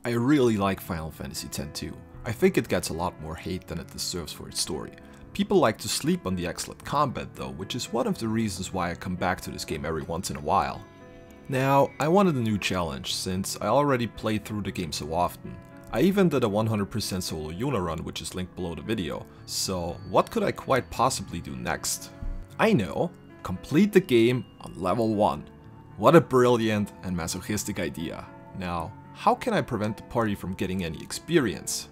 I really like Final Fantasy X too. I think it gets a lot more hate than it deserves for its story. People like to sleep on the excellent combat though, which is one of the reasons why I come back to this game every once in a while. Now, I wanted a new challenge, since I already played through the game so often. I even did a 100% solo Yuna run, which is linked below the video, so what could I quite possibly do next? I know! Complete the game on level 1. What a brilliant and masochistic idea. Now, how can I prevent the party from getting any experience?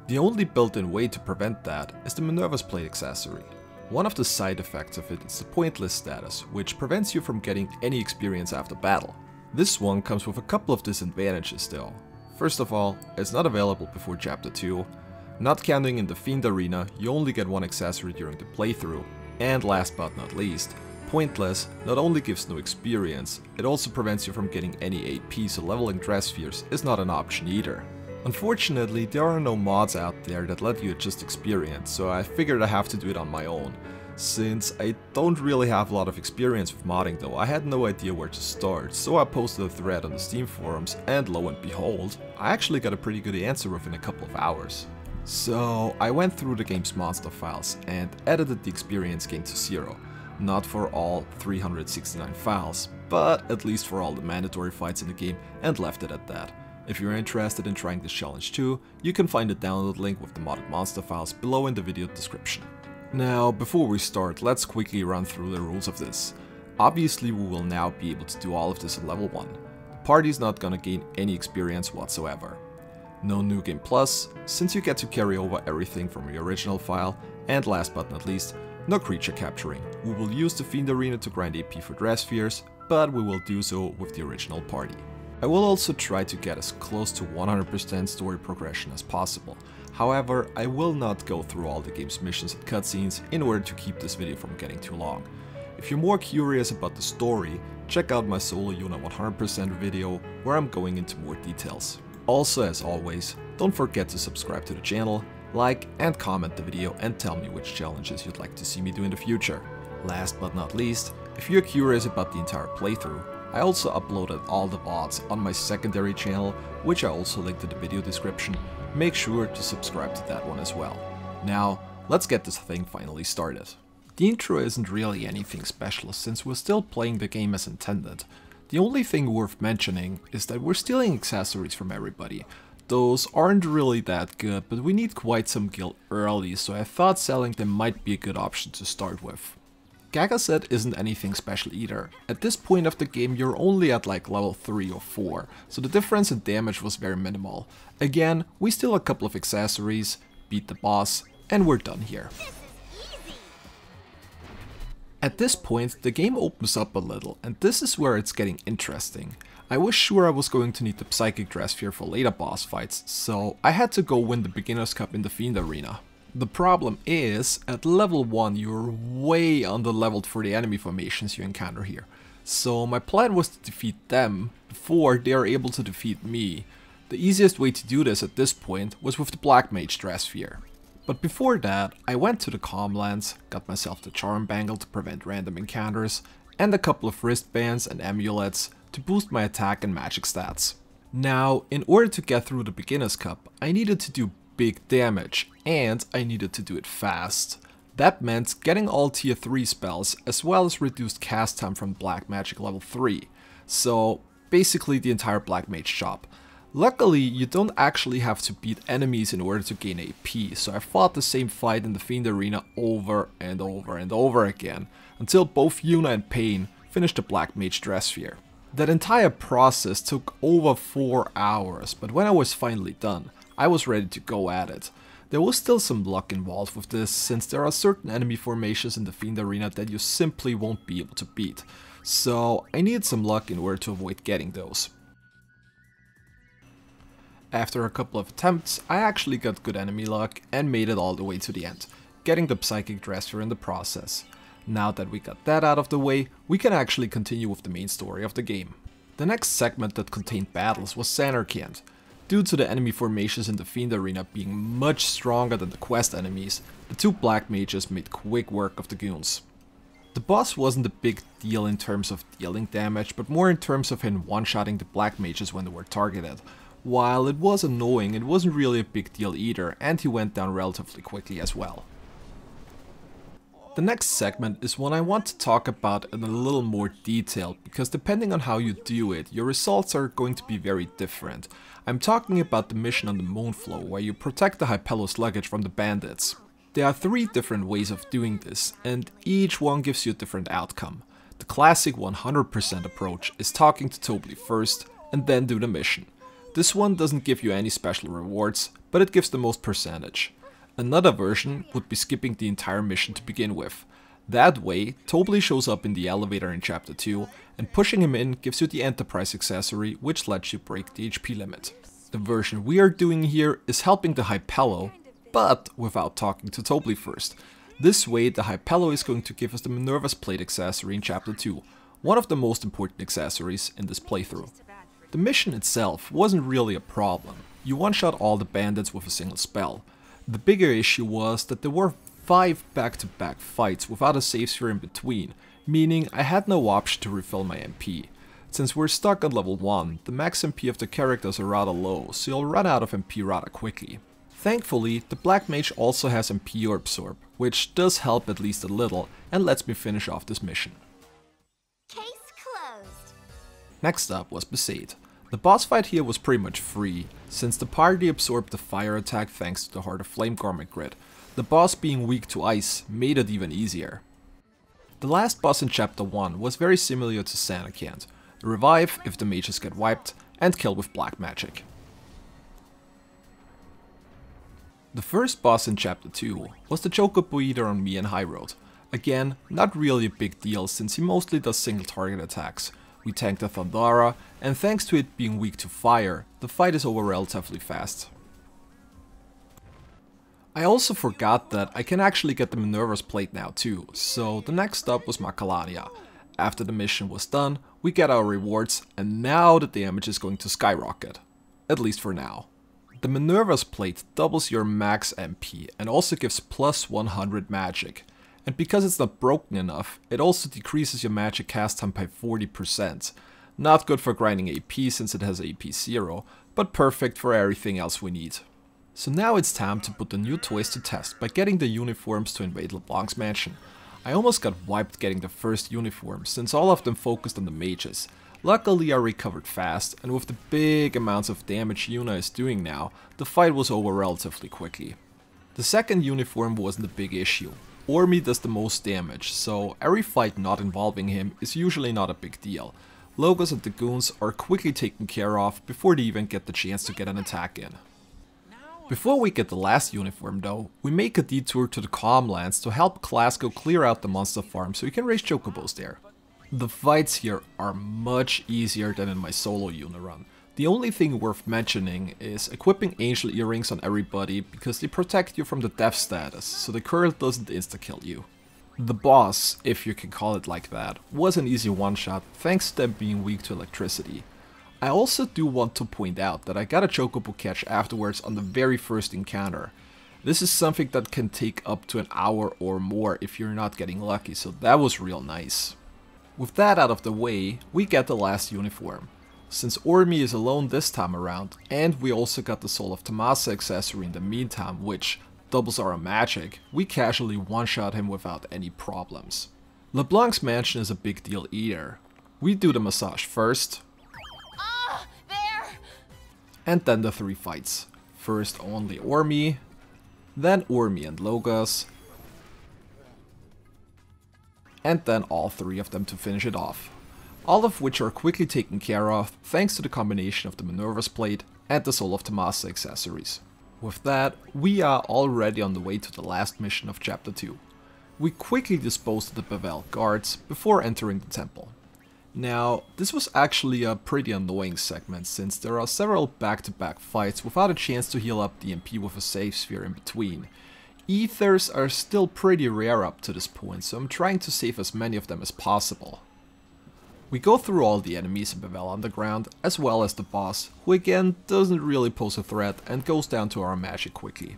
The only built-in way to prevent that is the Minerva's Plate accessory. One of the side effects of it is the pointless status, which prevents you from getting any experience after battle. This one comes with a couple of disadvantages though. First of all, it's not available before chapter 2. Not counting in the Fiend Arena, you only get one accessory during the playthrough. And last but not least, pointless not only gives no experience, it also prevents you from getting any AP, so leveling dress spheres is not an option either. Unfortunately, there are no mods out there that let you adjust experience, so I figured I have to do it on my own. Since I don't really have a lot of experience with modding though, I had no idea where to start, so I posted a thread on the Steam forums, and lo and behold, I actually got a pretty good answer within a couple of hours. So I went through the game's monster files and edited the experience gain to 0. Not for all 369 files, but at least for all the mandatory fights in the game, and left it at that. If you're interested in trying this challenge too, you can find the download link with the modded monster files below in the video description. Now, before we start, let's quickly run through the rules of this. Obviously we will now be able to do all of this at level 1. The party's not gonna gain any experience whatsoever. No New Game Plus, since you get to carry over everything from your original file, and last but not least, no creature capturing. We will use the Fiend Arena to grind AP for dress spheres, but we will do so with the original party. I will also try to get as close to 100% story progression as possible. However, I will not go through all the game's missions and cutscenes in order to keep this video from getting too long. If you're more curious about the story, check out my solo Yuna 100% video where I'm going into more details. Also, as always, don't forget to subscribe to the channel, like and comment the video, and tell me which challenges you'd like to see me do in the future. Last but not least, if you're curious about the entire playthrough, I also uploaded all the VODs on my secondary channel, which I also linked in the video description. Make sure to subscribe to that one as well. Now, let's get this thing finally started. The intro isn't really anything special since we're still playing the game as intended. The only thing worth mentioning is that we're stealing accessories from everybody. Those aren't really that good, but we need quite some gil early, so I thought selling them might be a good option to start with. Gaga set isn't anything special either. At this point of the game you're only at like level 3 or 4, so the difference in damage was very minimal. Again, we steal a couple of accessories, beat the boss, and we're done here. At this point the game opens up a little, and this is where it's getting interesting. I was sure I was going to need the Psychic Dress Sphere for later boss fights, so I had to go win the Beginner's Cup in the Fiend Arena. The problem is, at level 1 you're way under-leveled for the enemy formations you encounter here. So my plan was to defeat them before they are able to defeat me. The easiest way to do this at this point was with the Black Mage Dress Sphere. But before that, I went to the Calmlands, got myself the Charm Bangle to prevent random encounters, and a couple of wristbands and amulets to boost my attack and magic stats. Now, in order to get through the Beginner's Cup, I needed to do big damage, and I needed to do it fast. That meant getting all tier 3 spells, as well as reduced cast time from Black Magic level 3. So basically the entire Black Mage shop. Luckily you don't actually have to beat enemies in order to gain AP, so I fought the same fight in the Fiend Arena over and over and over again, until both Yuna and Pain finished the Black Mage Dress Sphere. That entire process took over 4 hours, but when I was finally done, I was ready to go at it. There was still some luck involved with this, since there are certain enemy formations in the Fiend Arena that you simply won't be able to beat. So I needed some luck in order to avoid getting those. After a couple of attempts, I actually got good enemy luck and made it all the way to the end, getting the Psychic Dress Sphere in the process. Now that we got that out of the way, we can actually continue with the main story of the game. The next segment that contained battles was Sanarkand. Due to the enemy formations in the Fiend Arena being much stronger than the quest enemies, the two Black Mages made quick work of the goons. The boss wasn't a big deal in terms of dealing damage, but more in terms of him one-shotting the Black Mages when they were targeted. While it was annoying, it wasn't really a big deal either, and he went down relatively quickly as well. The next segment is one I want to talk about in a little more detail, because depending on how you do it, your results are going to be very different. I'm talking about the mission on the Moonflow, where you protect the Hypelo's luggage from the bandits. There are 3 different ways of doing this, and each one gives you a different outcome. The classic 100% approach is talking to Tobley first, and then do the mission. This one doesn't give you any special rewards, but it gives the most percentage. Another version would be skipping the entire mission to begin with. That way, Tobley shows up in the elevator in Chapter 2, and pushing him in gives you the Enterprise accessory, which lets you break the HP limit. The version we are doing here is helping the Hypelo, but without talking to Tobley first. This way, the Hypelo is going to give us the Minerva's Plate accessory in Chapter 2, one of the most important accessories in this playthrough. The mission itself wasn't really a problem. You one-shot all the bandits with a single spell. The bigger issue was that there were 5 back-to-back fights without a save sphere in between, meaning I had no option to refill my MP. Since we're stuck on level 1, the max MP of the characters are rather low, so you'll run out of MP rather quickly. Thankfully, the Black Mage also has MP Absorb, which does help at least a little and lets me finish off this mission. Case closed. Next up was Besaid. The boss fight here was pretty much free, since the party absorbed the fire attack thanks to the Heart of Flame garment grid. The boss being weak to ice made it even easier. The last boss in Chapter 1 was very similar to Sanakant. Revive if the mages get wiped, and kill with black magic. The first boss in Chapter 2 was the Chocobo Eater on me and High Road. Again, not really a big deal since he mostly does single target attacks. We tanked the Thundara, and thanks to it being weak to fire, the fight is over relatively fast. I also forgot that I can actually get the Minerva's Plate now too, so the next stop was Macalania. After the mission was done, we get our rewards, and now the damage is going to skyrocket. At least for now. The Minerva's Plate doubles your max MP and also gives plus 100 magic. And because it's not broken enough, it also decreases your magic cast time by 40%. Not good for grinding AP since it has AP 0, but perfect for everything else we need. So now it's time to put the new toys to test by getting the uniforms to invade LeBlanc's mansion. I almost got wiped getting the first uniform since all of them focused on the mages. Luckily I recovered fast, and with the big amounts of damage Yuna is doing now, the fight was over relatively quickly. The second uniform wasn't a big issue. Ormi does the most damage, so every fight not involving him is usually not a big deal. Logos and the goons are quickly taken care of before they even get the chance to get an attack in. Before we get the last uniform though, we make a detour to the Calmlands to help Glasgow clear out the monster farm so we can raise chocobos there. The fights here are much easier than in my solo Yuna run. The only thing worth mentioning is equipping angel earrings on everybody because they protect you from the death status, so the curl doesn't insta-kill you. The boss, if you can call it like that, was an easy one-shot thanks to them being weak to electricity. I also do want to point out that I got a chocobo catch afterwards on the very first encounter. This is something that can take up to an hour or more if you're not getting lucky, so that was real nice. With that out of the way, we get the last uniform. Since Ormi is alone this time around, and we also got the Soul of Tomasa accessory in the meantime, which doubles our magic, we casually one-shot him without any problems. LeBlanc's mansion is a big deal either. We do the massage first, There! and then the 3 fights. First only Ormi, then Ormi and Logos, and then all 3 of them to finish it off. All of which are quickly taken care of thanks to the combination of the Minerva's Plate and the Soul of Tomasa accessories. With that, we are already on the way to the last mission of Chapter 2. We quickly disposed of the Bevel guards before entering the temple. Now, this was actually a pretty annoying segment since there are several back-to-back fights without a chance to heal up the MP with a save sphere in between. Ethers are still pretty rare up to this point, so I'm trying to save as many of them as possible. We go through all the enemies in Bevel Underground, as well as the boss, who again doesn't really pose a threat and goes down to our magic quickly.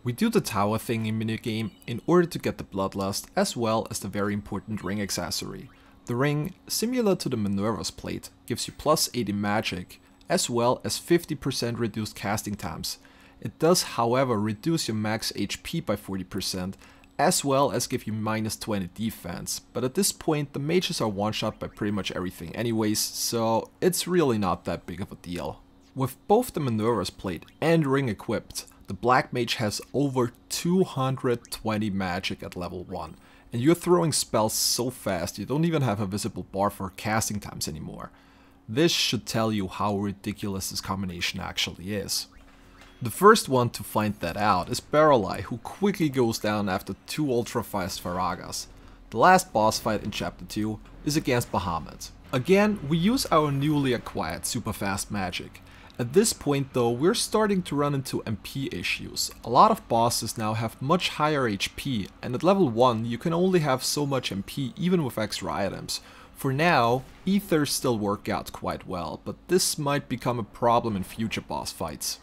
We do the tower thingy minigame in order to get the Bloodlust, as well as the very important ring accessory. The ring, similar to the Minerva's Plate, gives you plus 80 magic, as well as 50% reduced casting times. It does, however, reduce your max HP by 40%, as well as give you minus 20 defense, but at this point the mages are one-shot by pretty much everything anyways, so it's really not that big of a deal. With both the Minerva's Plate and Ring equipped, the Black Mage has over 220 magic at level 1, and you're throwing spells so fast you don't even have a visible bar for casting times anymore. This should tell you how ridiculous this combination actually is. The first one to find that out is Barreleye, who quickly goes down after 2 ultra fast Faragas. The last boss fight in chapter 2 is against Bahamut. Again, we use our newly acquired super fast magic. At this point though, we're starting to run into MP issues. A lot of bosses now have much higher HP, and at level 1 you can only have so much MP even with extra items. For now, Ethers still work out quite well, but this might become a problem in future boss fights.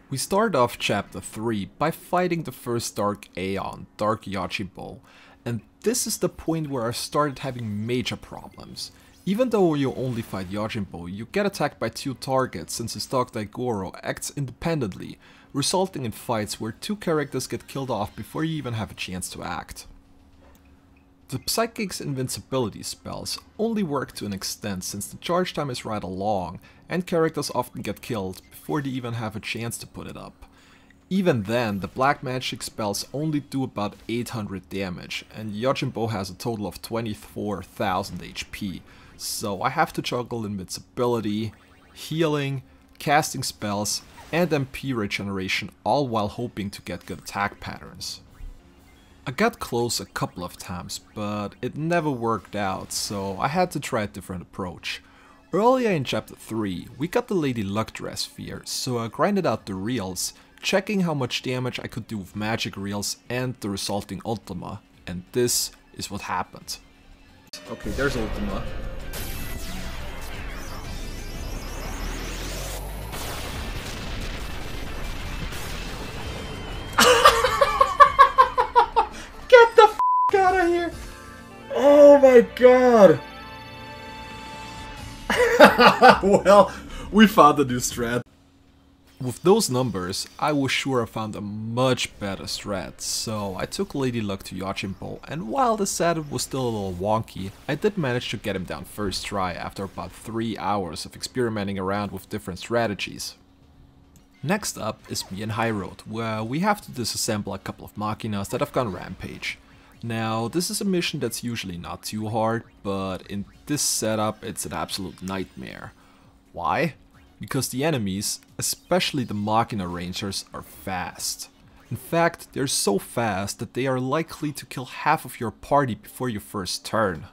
We start off chapter 3 by fighting the first Dark Aeon, Dark Yojimbo, and this is the point where I started having major problems. Even though you only fight Yojimbo, you get attacked by 2 targets since his dog Daigoro acts independently, resulting in fights where 2 characters get killed off before you even have a chance to act. The Psychic's invincibility spells only work to an extent since the charge time is rather long and characters often get killed before they even have a chance to put it up. Even then, the black magic spells only do about 800 damage and Yojimbo has a total of 24,000 HP, so I have to juggle invincibility, healing, casting spells and MP regeneration, all while hoping to get good attack patterns. I got close a couple of times, but it never worked out, so I had to try a different approach. Earlier in chapter 3, we got the Lady Luck Dress Sphere, so I grinded out the reels, checking how much damage I could do with magic reels and the resulting Ultima, and this is what happened. Okay, there's Ultima. Out of here! Oh my god! Well, we found a new strat. With those numbers, I was sure I found a much better strat, so I took Lady Luck to Yojimbo, and while the setup was still a little wonky, I did manage to get him down first try after about 3 hours of experimenting around with different strategies. Next up is me and High Road, where we have to disassemble a couple of machinas that have gone rampage. Now, this is a mission that's usually not too hard, but in this setup it's an absolute nightmare. Why? Because the enemies, especially the Machina Rangers, are fast. In fact, they're so fast that they are likely to kill half of your party before your first turn.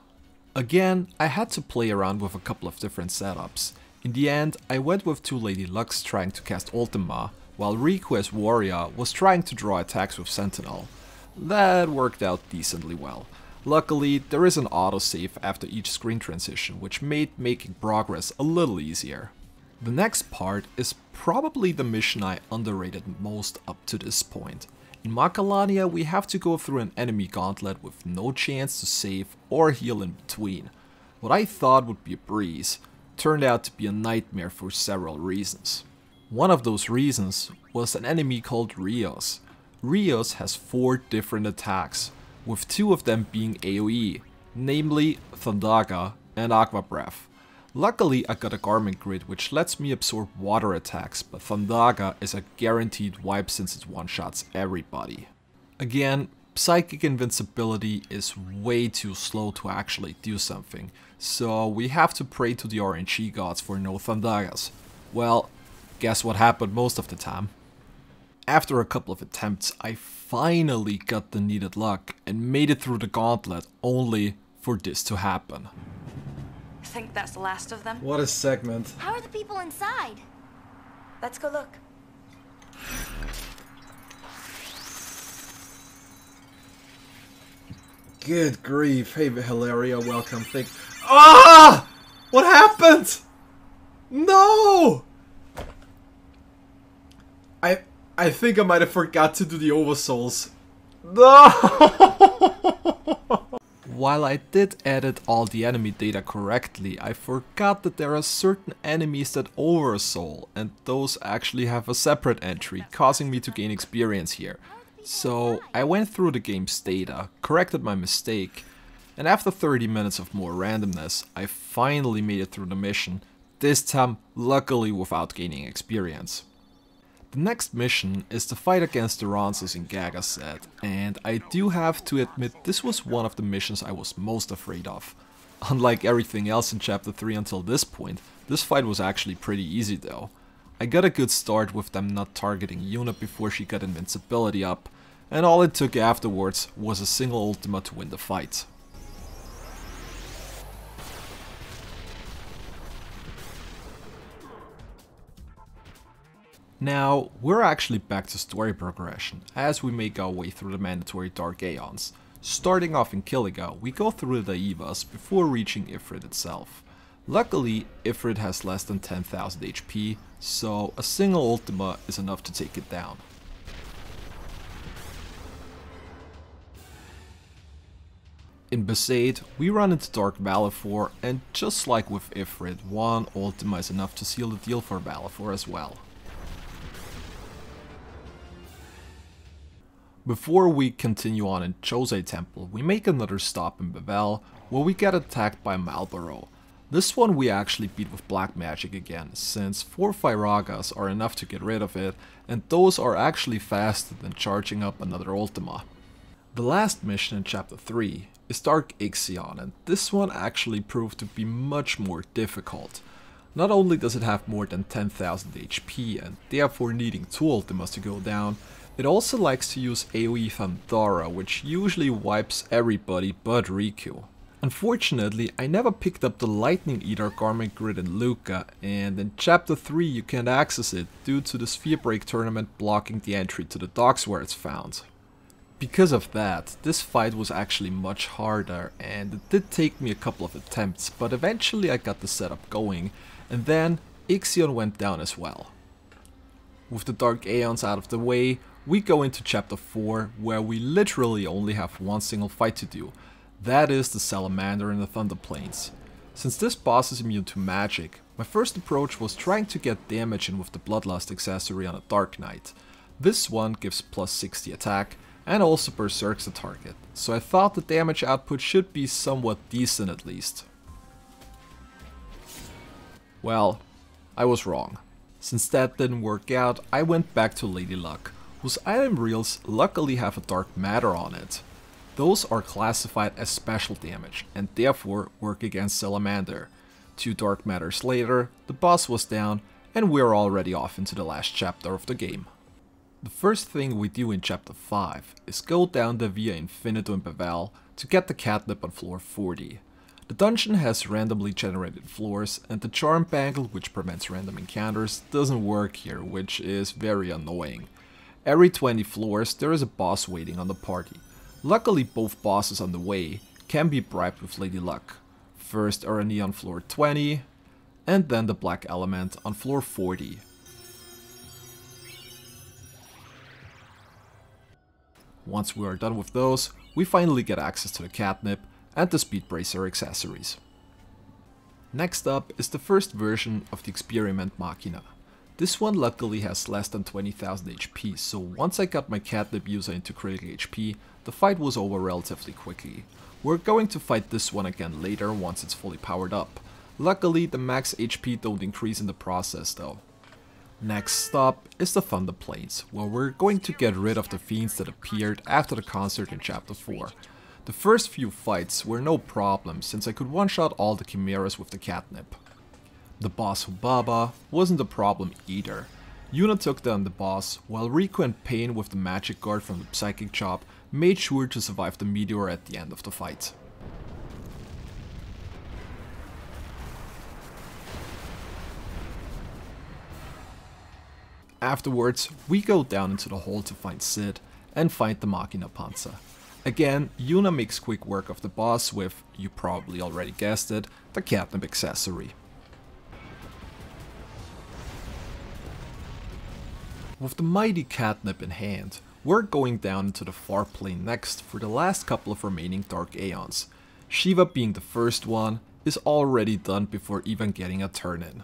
Again, I had to play around with a couple of different setups. In the end, I went with 2 Lady Lucks trying to cast Ultima, while Riku as Warrior was trying to draw attacks with Sentinel. That worked out decently well. Luckily, there is an autosave after each screen transition, which made making progress a little easier. The next part is probably the mission I underrated most up to this point. In Macalania, we have to go through an enemy gauntlet with no chance to save or heal in between. What I thought would be a breeze turned out to be a nightmare for several reasons. One of those reasons was an enemy called Rios. Rios has 4 different attacks, with 2 of them being AoE, namely Thundaga and Aqua Breath. Luckily I got a Garment Grid which lets me absorb water attacks, but Thundaga is a guaranteed wipe since it one-shots everybody. Again, Psychic Invincibility is way too slow to actually do something, so we have to pray to the RNG gods for no Thundagas. Well, guess what happened most of the time? After a couple of attempts, I finally got the needed luck and made it through the gauntlet, only for this to happen. Think that's the last of them? What a segment. How are the people inside? Let's go look. Good grief. Hey Hilaria, welcome. Ah! What happened? No! I think I might have forgot to do the Oversouls. No! While I did edit all the enemy data correctly, I forgot that there are certain enemies that oversoul, and those actually have a separate entry, causing me to gain experience here. So I went through the game's data, corrected my mistake, and after 30 minutes of more randomness, I finally made it through the mission, this time luckily without gaining experience. The next mission is the fight against the Ronsos in Gagaset, and I do have to admit this was one of the missions I was most afraid of. Unlike everything else in chapter 3 until this point, this fight was actually pretty easy though. I got a good start with them not targeting Yuna before she got invincibility up, and all it took afterwards was a single ultima to win the fight. Now, we're actually back to story progression, as we make our way through the mandatory Dark Aeons. Starting off in Killiga, we go through the Daivas before reaching Ifrit itself. Luckily, Ifrit has less than 10,000 HP, so a single ultima is enough to take it down. In Besaid, we run into Dark Valifor, and just like with Ifrit, one ultima is enough to seal the deal for Valifor as well. Before we continue on in Josei Temple, we make another stop in Bevel, where we get attacked by Malboro. This one we actually beat with black magic again, since 4 Firagas are enough to get rid of it, and those are actually faster than charging up another Ultima. The last mission in chapter 3 is Dark Ixion, and this one actually proved to be much more difficult. Not only does it have more than 10,000 HP and therefore needing 2 Ultimas to go down, it also likes to use AoE Thundara, which usually wipes everybody but Riku. Unfortunately, I never picked up the Lightning Eater Garment Grid in Luca, and in chapter 3 you can't access it due to the Sphere Break tournament blocking the entry to the docks where it's found. Because of that, this fight was actually much harder, and it did take me a couple of attempts, but eventually I got the setup going, and then Ixion went down as well. With the Dark Aeons out of the way, we go into chapter 4, where we literally only have one single fight to do. That is the Salamander in the Thunder Plains. Since this boss is immune to magic, my first approach was trying to get damage in with the Bloodlust accessory on a Dark Knight. This one gives plus 60 attack and also berserks the target, so I thought the damage output should be somewhat decent at least. Well, I was wrong. Since that didn't work out, I went back to Lady Luck, whose item reels luckily have a Dark Matter on it. Those are classified as special damage and therefore work against Salamander. 2 Dark Matters later, the boss was down and we're already off into the last chapter of the game. The first thing we do in chapter 5 is go down the Via Infinito in Bevel to get the catnip on floor 40. The dungeon has randomly generated floors, and the charm bangle, which prevents random encounters, doesn't work here, which is very annoying. Every 20 floors there is a boss waiting on the party. Luckily both bosses on the way can be bribed with Lady Luck. First Arani on floor 20, and then the Black Element on floor 40. Once we are done with those, we finally get access to the catnip and the Speed Bracer accessories. Next up is the first version of the Experiment Machina. This one luckily has less than 20,000 HP, so once I got my catnip user into critical HP, the fight was over relatively quickly. We're going to fight this one again later once it's fully powered up. Luckily the max HP don't increase in the process though. Next stop is the Thunder Plains, where we're going to get rid of the fiends that appeared after the concert in chapter 4. The first few fights were no problem since I could one-shot all the chimeras with the catnip. The boss Hubaba wasn't a problem either. Yuna took down the boss, while Riku and Pain with the magic guard from the Psychic Chop made sure to survive the meteor at the end of the fight. Afterwards, we go down into the hole to find Sid and find the Machina Panzer. Again, Yuna makes quick work of the boss with, you probably already guessed it, the catnip accessory. With the mighty catnip in hand, we're going down into the far plane next for the last couple of remaining Dark Aeons. Shiva being the first one is already done before even getting a turn in.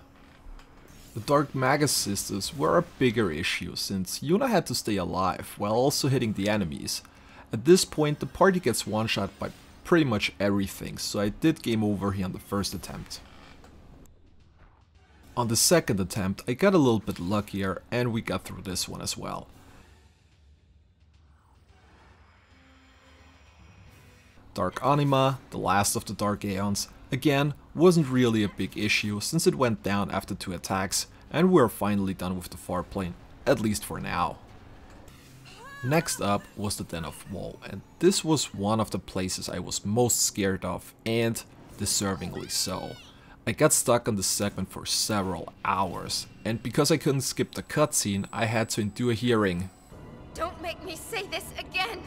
The Dark Magus Sisters were a bigger issue since Yuna had to stay alive while also hitting the enemies. At this point the party gets one-shot by pretty much everything, so I did game over here on the first attempt. On the second attempt I got a little bit luckier and we got through this one as well. Dark Anima, the last of the Dark Aeons, again wasn't really a big issue since it went down after 2 attacks and we're finally done with the far plane, at least for now. Next up was the Den of Woe, and this was one of the places I was most scared of, and deservingly so. I got stuck on this segment for several hours, and because I couldn't skip the cutscene, I had to endure hearing, Don't make me say this again.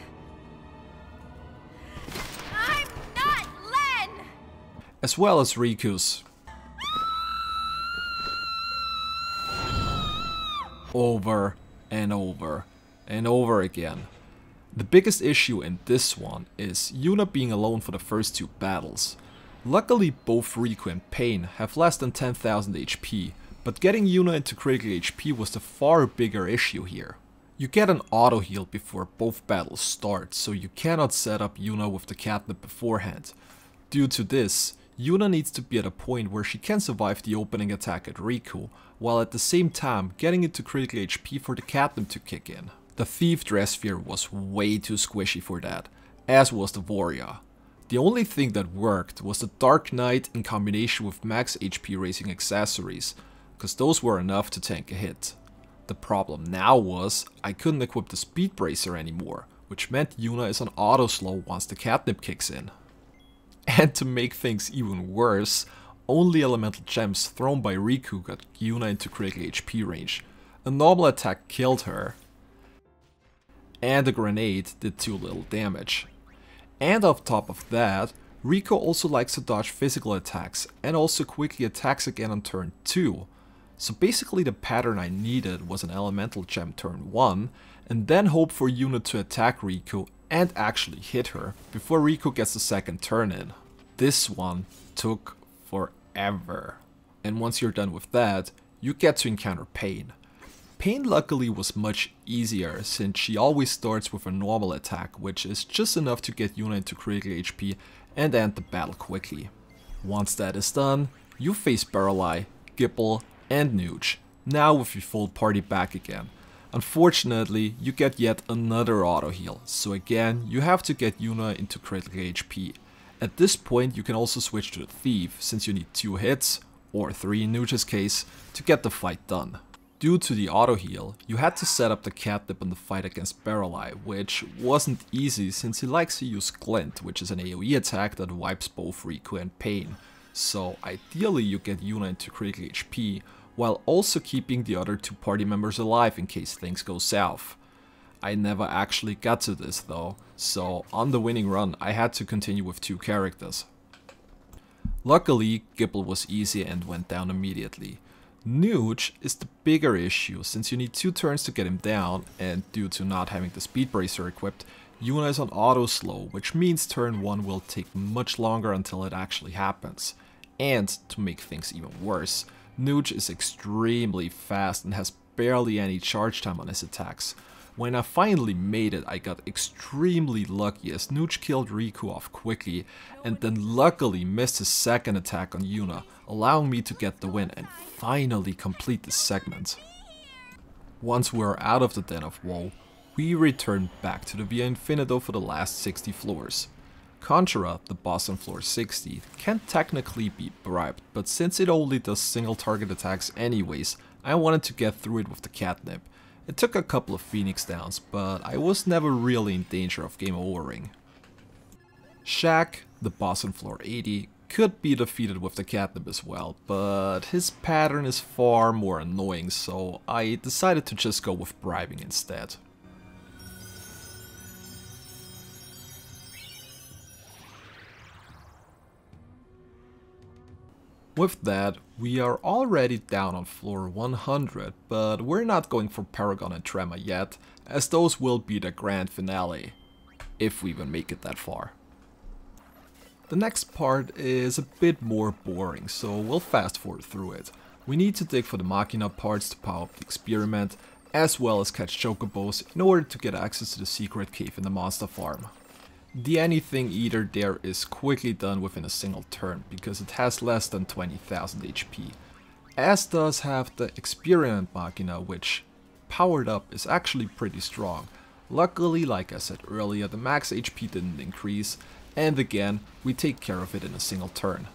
I'm not Len! as well as Riku's. Over and over and over again. The biggest issue in this one is Yuna being alone for the first 2 battles. Luckily both Riku and Pain have less than 10,000 HP, but getting Yuna into critical HP was the far bigger issue here. You get an auto heal before both battles start, so you cannot set up Yuna with the catnip beforehand. Due to this, Yuna needs to be at a point where she can survive the opening attack at Riku, while at the same time getting into critical HP for the catnip to kick in. The Thief Dress Sphere was way too squishy for that, as was the Warrior. The only thing that worked was the Dark Knight in combination with max HP raising accessories, cause those were enough to tank a hit. The problem now was, I couldn't equip the Speed Bracer anymore, which meant Yuna is on auto slow once the catnip kicks in. And to make things even worse, only elemental gems thrown by Riku got Yuna into critical HP range. A normal attack killed her, and a grenade did too little damage. And on top of that, Riku also likes to dodge physical attacks and also quickly attacks again on turn 2. So basically the pattern I needed was an elemental gem turn 1 and then hope for Yuna to attack Riku and actually hit her before Riku gets the second turn in. This one took forever. And once you're done with that, you get to encounter Pain. Pain luckily was much easier since she always starts with a normal attack, which is just enough to get Yuna into critical HP and end the battle quickly. Once that is done, you face Barreleye, Gipple and Nuge, now with your full party back again. Unfortunately, you get yet another auto heal, so again you have to get Yuna into critical HP. At this point you can also switch to the Thief, since you need 2 hits, or 3 in Nuge's case, to get the fight done. Due to the auto heal, you had to set up the catnip in the fight against Barreleye, which wasn't easy since he likes to use Glint, which is an AoE attack that wipes both Riku and Pain. So ideally you get Yuna into critical HP, while also keeping the other 2 party members alive in case things go south. I never actually got to this though, so on the winning run I had to continue with 2 characters. Luckily, Gipple was easy and went down immediately. Nuge is the bigger issue since you need 2 turns to get him down, and due to not having the Speed Bracer equipped, Yuna is on auto slow, which means turn 1 will take much longer until it actually happens. And to make things even worse, Nuge is extremely fast and has barely any charge time on his attacks. When I finally made it, I got extremely lucky as Nuge killed Riku off quickly and then luckily missed his second attack on Yuna, allowing me to get the win and finally complete this segment. Once we are out of the Den of Woe, we return back to the Via Infinito for the last 60 floors. Conjura, the boss on floor 60, can technically be bribed, but since it only does single target attacks anyways, I wanted to get through it with the catnip. It took a couple of Phoenix downs, but I was never really in danger of game overing. Shaq, the boss on floor 80, could be defeated with the catnip as well, but his pattern is far more annoying, so I decided to just go with bribing instead. With that, we are already down on floor 100, but we're not going for Paragon and Tremor yet, as those will be the grand finale, if we even make it that far. The next part is a bit more boring, so we'll fast forward through it. We need to dig for the Machina parts to power up the experiment, as well as catch chocobos in order to get access to the secret cave in the monster farm. The anything eater there is quickly done within a single turn, because it has less than 20,000 HP. As does have the experiment Machina, which, powered up, is actually pretty strong. Luckily, like I said earlier, the max HP didn't increase, and again, we take care of it in a single turn.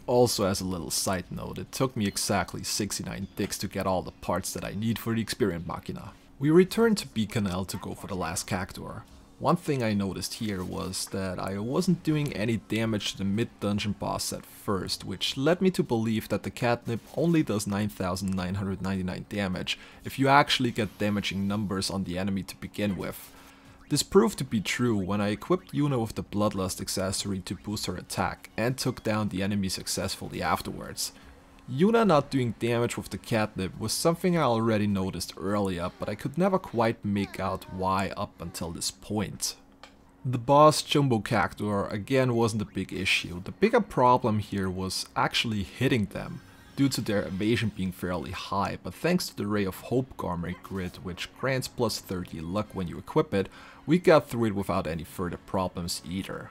Also, as a little side note, it took me exactly 69 digs to get all the parts that I need for the experiment Machina. We returned to Beacon to go for the last Cactuar. One thing I noticed here was that I wasn't doing any damage to the mid-dungeon boss at first, which led me to believe that the catnip only does 9,999 damage if you actually get damaging numbers on the enemy to begin with. This proved to be true when I equipped Yuna with the Bloodlust accessory to boost her attack and took down the enemy successfully afterwards. Yuna not doing damage with the catnip was something I already noticed earlier, but I could never quite make out why up until this point. The boss Jumbo Cactuar again wasn't a big issue. The bigger problem here was actually hitting them, due to their evasion being fairly high, but thanks to the Ray of Hope Garment Grid, which grants plus 30 luck when you equip it, we got through it without any further problems either.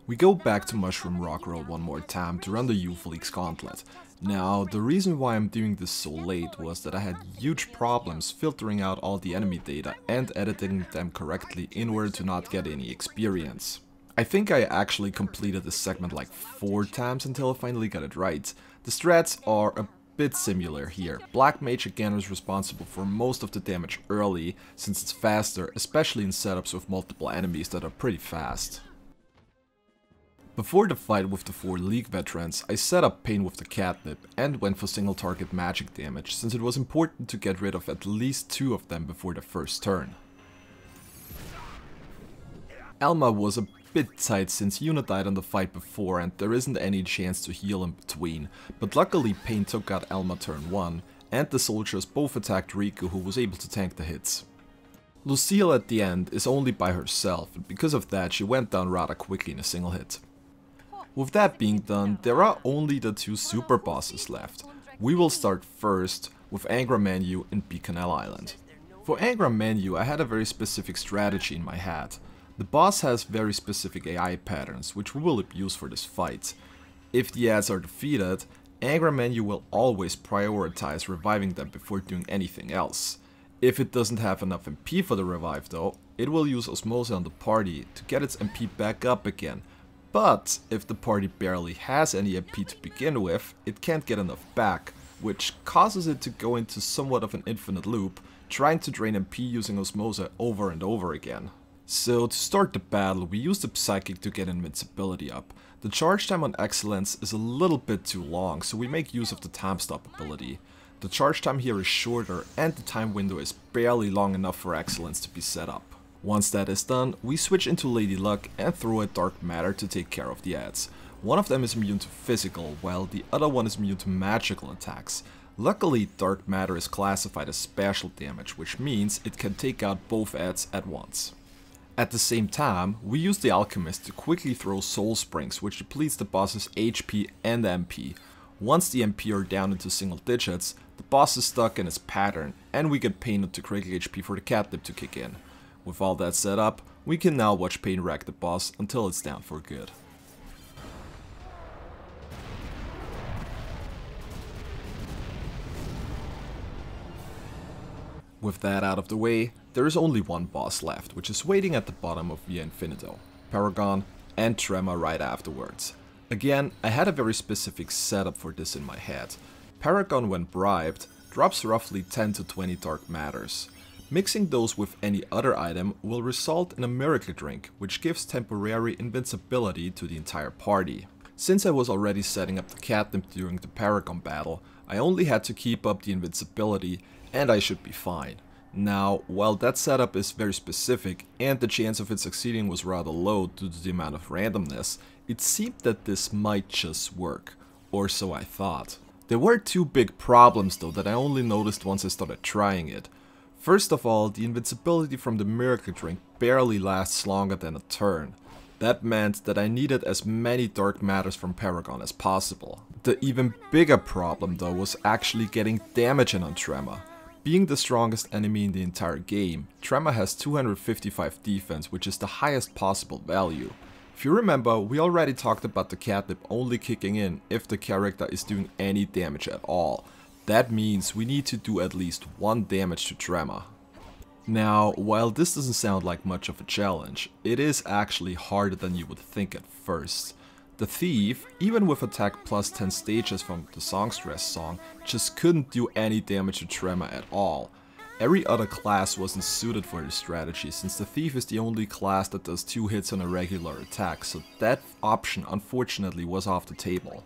We go back to Mushroom Rock Road one more time to run the Youth League's Gauntlet. Now, the reason why I'm doing this so late was that I had huge problems filtering out all the enemy data and editing them correctly in order to not get any experience. I think I actually completed this segment like 4 times until I finally got it right. The strats are a bit similar here. Black Mage again is responsible for most of the damage early, since it's faster, especially in setups with multiple enemies that are pretty fast. Before the fight with the 4 League veterans, I set up Pain with the catnip and went for single target magic damage, since it was important to get rid of at least 2 of them before the first turn. Elma was a bit tight since Yuna died on the fight before and there isn't any chance to heal in between, but luckily Pain took out Elma turn 1 and the soldiers both attacked Riku, who was able to tank the hits. Lucille at the end is only by herself, and because of that she went down rather quickly in a single hit. With that being done, there are only the 2 super bosses left. We will start first with Angra Mainyu in Beacon Island. For Angra Mainyu I had a very specific strategy in my head. The boss has very specific AI patterns, which we will abuse for this fight. If the ads are defeated, Angra Mainyu will always prioritize reviving them before doing anything else. If it doesn't have enough MP for the revive though, it will use Osmose on the party to get its MP back up again. But if the party barely has any MP to begin with, it can't get enough back, which causes it to go into somewhat of an infinite loop, trying to drain MP using Osmose over and over again. So to start the battle, we use the Psychic to get invincibility up. The charge time on Excellence is a little bit too long, so we make use of the Time Stop ability. The charge time here is shorter and the time window is barely long enough for Excellence to be set up. Once that is done, we switch into Lady Luck and throw a Dark Matter to take care of the ads. One of them is immune to physical, while the other one is immune to magical attacks. Luckily, Dark Matter is classified as special damage, which means it can take out both ads at once. At the same time, we use the Alchemist to quickly throw Soul Springs, which depletes the boss's HP and MP. Once the MP are down into single digits, the boss is stuck in its pattern, and we get Pain to critical HP for the catnip to kick in. With all that set up, we can now watch Pain wreck the boss until it's down for good. With that out of the way, there is only one boss left, which is waiting at the bottom of Via Infinito, Paragon and Trema right afterwards. Again, I had a very specific setup for this in my head. Paragon, when bribed, drops roughly 10 to 20 Dark Matters. Mixing those with any other item will result in a Miracle Drink, which gives temporary invincibility to the entire party. Since I was already setting up the catnip during the Paragon battle, I only had to keep up the invincibility and I should be fine. Now, while that setup is very specific and the chance of it succeeding was rather low due to the amount of randomness, it seemed that this might just work, or so I thought. There were 2 big problems though that I only noticed once I started trying it. First of all, the invincibility from the miracle drink barely lasts longer than a turn. That meant that I needed as many dark matters from Paragon as possible. The even bigger problem though was actually getting damage in on Tremor. Being the strongest enemy in the entire game, Tremor has 255 defense, which is the highest possible value. If you remember, we already talked about the catnip only kicking in if the character is doing any damage at all. That means we need to do at least 1 damage to Tremor. Now, while this doesn't sound like much of a challenge, it is actually harder than you would think at first. The Thief, even with attack plus 10 stages from the Songstress song, just couldn't do any damage to Tremor at all. Every other class wasn't suited for this strategy, since the Thief is the only class that does 2 hits on a regular attack, so that option unfortunately was off the table.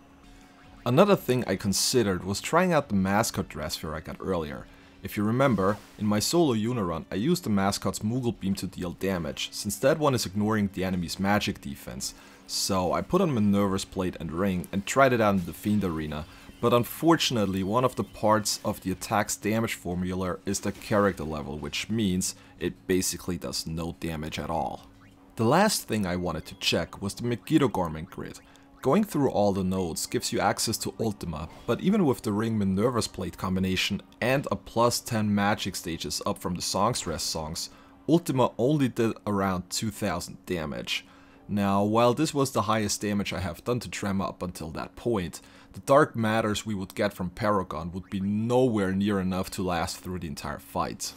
Another thing I considered was trying out the mascot dress sphere I got earlier. If you remember, in my solo Unirun I used the mascot's Moogle Beam to deal damage, since that one is ignoring the enemy's magic defense. So I put on Minerva's plate and ring and tried it out in the Fiend Arena, but unfortunately one of the parts of the attack's damage formula is the character level, which means it basically does no damage at all. The last thing I wanted to check was the Megiddo Garment Grid. Going through all the nodes gives you access to Ultima, but even with the Ring Minerva's Plate combination and a plus 10 magic stages up from the Songstress songs, Ultima only did around 2000 damage. Now, while this was the highest damage I have done to Tremor up until that point, the dark matters we would get from Paragon would be nowhere near enough to last through the entire fight.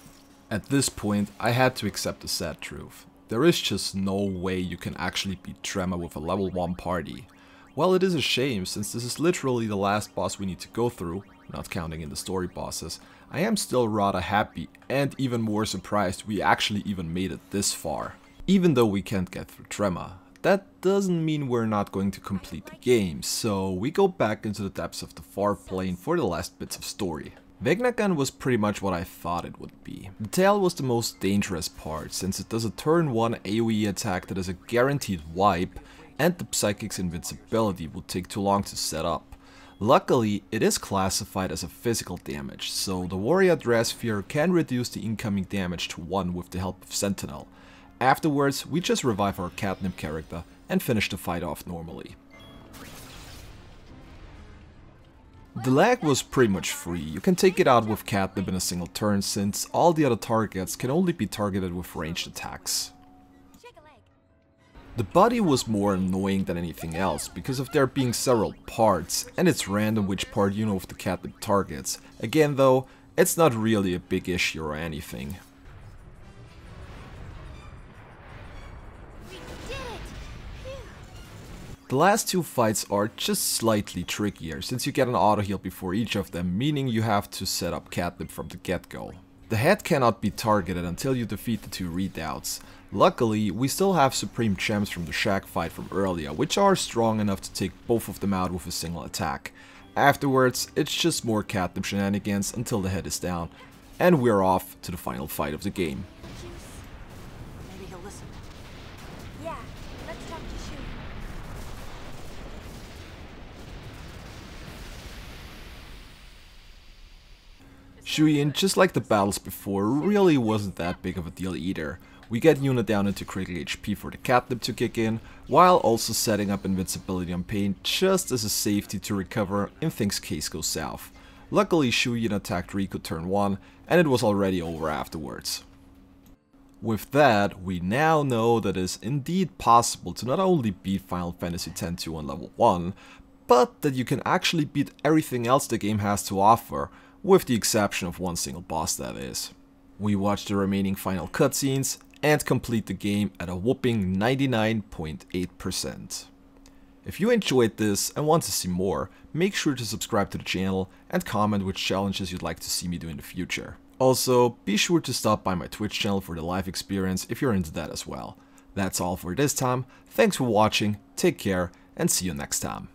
At this point, I had to accept the sad truth. There is just no way you can actually beat Tremor with a level 1 party. While it is a shame, since this is literally the last boss we need to go through, not counting in the story bosses, I am still rather happy and even more surprised we actually even made it this far. Even though we can't get through Tremor, that doesn't mean we're not going to complete the game, so we go back into the depths of the far plane for the last bits of story. Vegnagun was pretty much what I thought it would be. The tail was the most dangerous part, since it does a turn 1 AoE attack that is a guaranteed wipe, and the Psychic's invincibility would take too long to set up. Luckily, it is classified as a physical damage, so the Warrior Dress Sphere can reduce the incoming damage to 1 with the help of Sentinel. Afterwards, we just revive our catnip character and finish the fight off normally. The lag was pretty much free. You can take it out with catnip in a single turn, since all the other targets can only be targeted with ranged attacks. The body was more annoying than anything else, because of there being several parts, and it's random which part you know of the catnip targets. Again though, it's not really a big issue or anything. The last 2 fights are just slightly trickier, since you get an auto heal before each of them, meaning you have to set up catnip from the get-go. The head cannot be targeted until you defeat the 2 redoubts. Luckily, we still have Supreme Gems from the Shag fight from earlier, which are strong enough to take both of them out with a single attack. Afterwards, it's just more catnip shenanigans until the head is down, and we're off to the final fight of the game. Maybe he'll listen. Yeah, let's talk to Shu. Shuyin, just like the battles before, really wasn't that big of a deal either. We get Yuna down into critical HP for the catnip to kick in, while also setting up invincibility on Pain just as a safety to recover in things case go south. Luckily Shuyin attacked Riku turn 1 and it was already over afterwards. With that, we now know that it is indeed possible to not only beat Final Fantasy X-2 on level 1, but that you can actually beat everything else the game has to offer, with the exception of one single boss, that is. We watch the remaining final cutscenes and complete the game at a whopping 99.8%. If you enjoyed this and want to see more, make sure to subscribe to the channel and comment which challenges you'd like to see me do in the future. Also, be sure to stop by my Twitch channel for the live experience if you're into that as well. That's all for this time, thanks for watching, take care and see you next time.